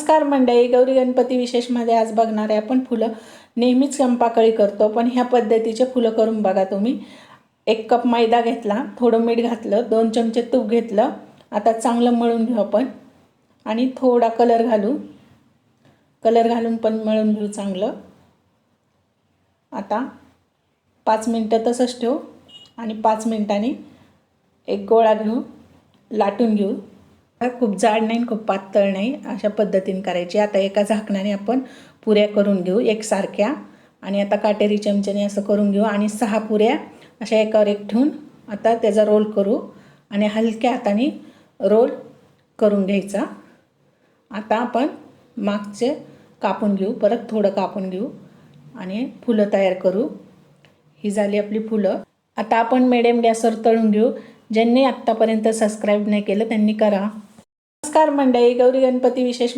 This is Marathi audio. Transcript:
नमस्कार मंडळी, गौरी गणपती विशेषमध्ये आज बघणार आहे आपण फुलं. नेहमीच चंपाकळी करतो, पण ह्या पद्धतीचे फुलं करून बघा तुम्ही. 1 कप मैदा घेतला, थोडं मीठ घातलं, 2 चमचे तूप घेतलं. आता चांगलं मळून घेऊ आपण आणि थोडा कलर घालून पण मळून घेऊ चांगलं. आता 5 मिनटं तसंच ठेवू आणि 5 मिनिटांनी एक गोळा घेऊ, लाटून घेऊ. खूप जाड नाही, खूप पातळ नाही, अशा पद्धतीने करायची. आता एका झाकणाने आपण पुऱ्या करून घेऊ एकसारख्या. आणि आता काटेरी चमच्याने असं करून घेऊ आणि 6 पुऱ्या अशा एकावर एक ठेवून आता त्याचा रोल करू आणि हलक्या हाताने रोल करून घ्यायचा. आता आपण मागचे कापून घेऊ, परत थोडं कापून घेऊ आणि फुलं तयार करू. ही झाली आपली फुलं. आता आपण मिडियम गॅसवर तळून घेऊ. ज्यांनी आत्तापर्यंत सबस्क्राईब नाही केलं त्यांनी करा. नमस्कार मंडळी, गौरी गणपती विशेष